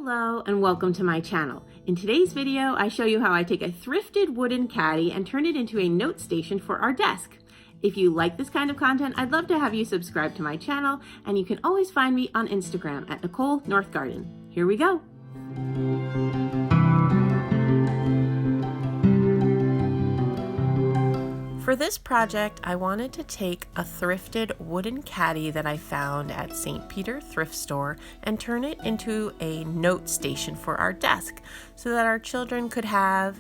Hello and welcome to my channel. In today's video, I show you how I take a thrifted wooden caddy and turn it into a note station for our desk. If you like this kind of content, I'd love to have you subscribe to my channel, and you can always find me on Instagram at Nicole Northgarden. Here we go. For this project, I wanted to take a thrifted wooden caddy that I found at St. Peter thrift store and turn it into a note station for our desk so that our children could have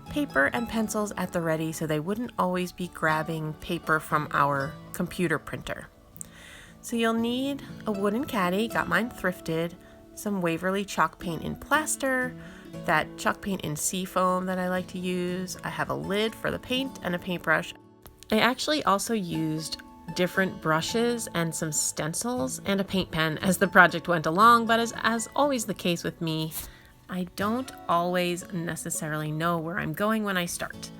paper and pencils at the ready so they wouldn't always be grabbing paper from our computer printer. So you'll need a wooden caddy, got mine thrifted, some Waverly chalk paint in plaster, that chalk paint in seafoam that I like to use. I have a lid for the paint and a paintbrush. I actually also used different brushes and some stencils and a paint pen as the project went along, but as always the case with me, I don't always necessarily know where I'm going when I start.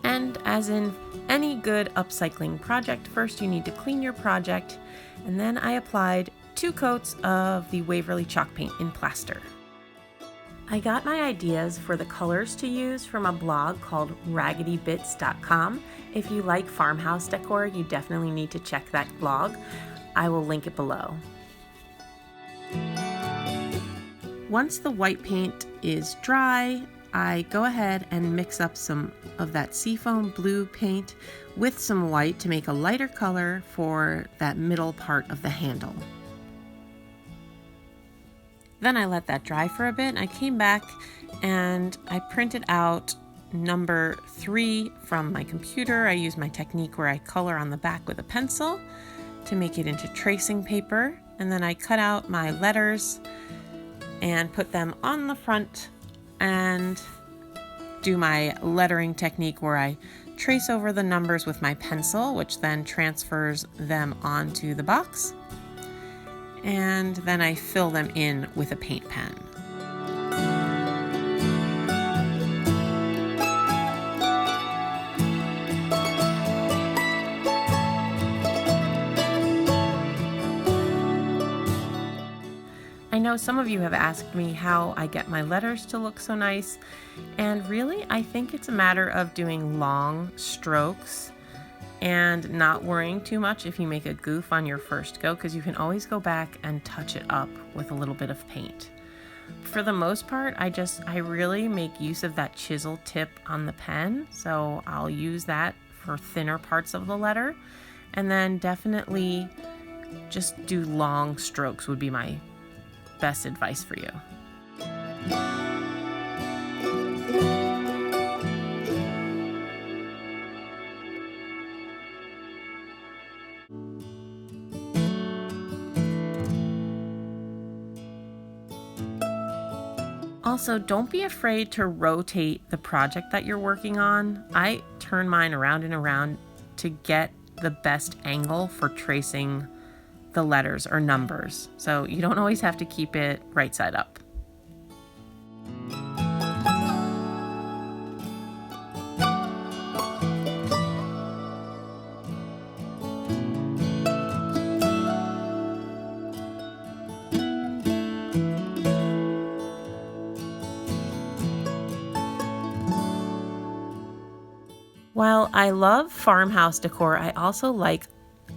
And as in any good upcycling project, first you need to clean your project, and then I applied 2 coats of the Waverly chalk paint in plaster. I got my ideas for the colors to use from a blog called raggedybits.com. If you like farmhouse decor, you definitely need to check that blog. I will link it below. Once the white paint is dry, I go ahead and mix up some of that seafoam blue paint with some white to make a lighter color for that middle part of the handle. Then I let that dry for a bit, and I came back and I printed out number 3 from my computer. I used my technique where I color on the back with a pencil to make it into tracing paper, and then I cut out my letters and put them on the front and do my lettering technique where I trace over the numbers with my pencil, which then transfers them onto the box. And then I fill them in with a paint pen. I know some of you have asked me how I get my letters to look so nice, and really I think it's a matter of doing long strokes and not worrying too much if you make a goof on your first go, because you can always go back and touch it up with a little bit of paint. For the most part, I really make use of that chisel tip on the pen, so I'll use that for thinner parts of the letter, and then definitely just do long strokes would be my best advice for you. Also, don't be afraid to rotate the project that you're working on. I turn mine around and around to get the best angle for tracing the letters or numbers. So you don't always have to keep it right side up. While I love farmhouse decor, I also like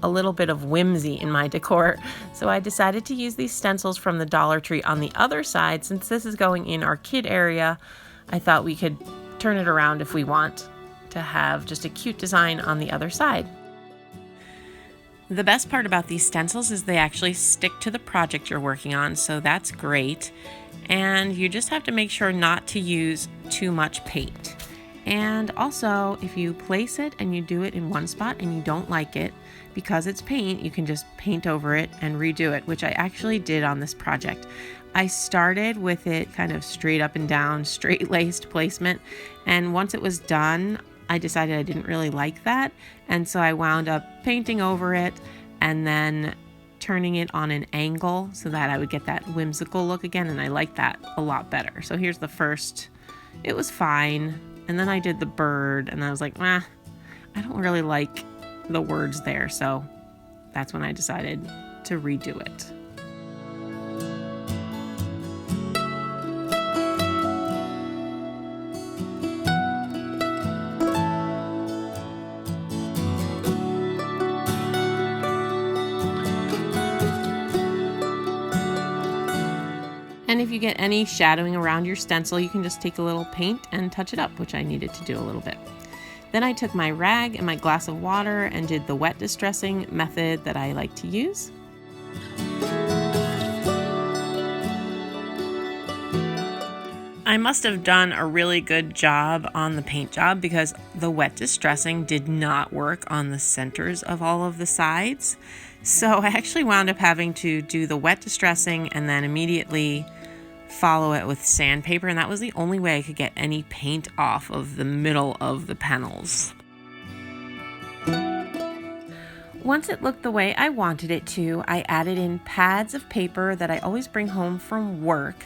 a little bit of whimsy in my decor. So I decided to use these stencils from the Dollar Tree on the other side. Since this is going in our kid area, I thought we could turn it around if we want to have just a cute design on the other side. The best part about these stencils is they actually stick to the project you're working on, so that's great. And you just have to make sure not to use too much paint. And also, if you place it and you do it in one spot and you don't like it, because it's paint, you can just paint over it and redo it, which I actually did on this project. I started with it kind of straight up and down, straight-laced placement, and once it was done, I decided I didn't really like that, and so I wound up painting over it and then turning it on an angle so that I would get that whimsical look again, and I like that a lot better. So here's the first. It was fine. And then I did the bird, and I was like, I don't really like the words there. So that's when I decided to redo it. And if you get any shadowing around your stencil, you can just take a little paint and touch it up, which I needed to do a little bit. Then I took my rag and my glass of water and did the wet distressing method that I like to use. I must have done a really good job on the paint job because the wet distressing did not work on the centers of all of the sides. So I actually wound up having to do the wet distressing and then immediately follow it with sandpaper, and that was the only way I could get any paint off of the middle of the panels. Once it looked the way I wanted it to, I added in pads of paper that I always bring home from work.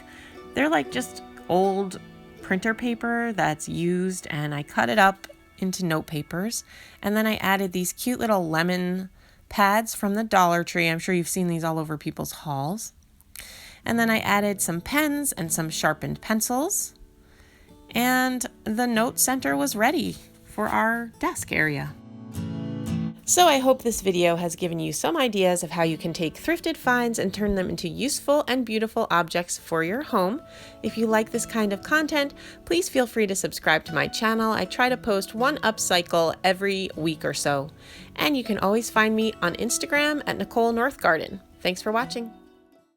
They're like just old printer paper that's used, and I cut it up into note papers, and then I added these cute little lemon pads from the Dollar Tree. I'm sure you've seen these all over people's halls. And then I added some pens and some sharpened pencils, and the note center was ready for our desk area. So I hope this video has given you some ideas of how you can take thrifted finds and turn them into useful and beautiful objects for your home. If you like this kind of content, please feel free to subscribe to my channel. I try to post one upcycle every week or so. And you can always find me on Instagram at Nicole Northgarden. Thanks for watching.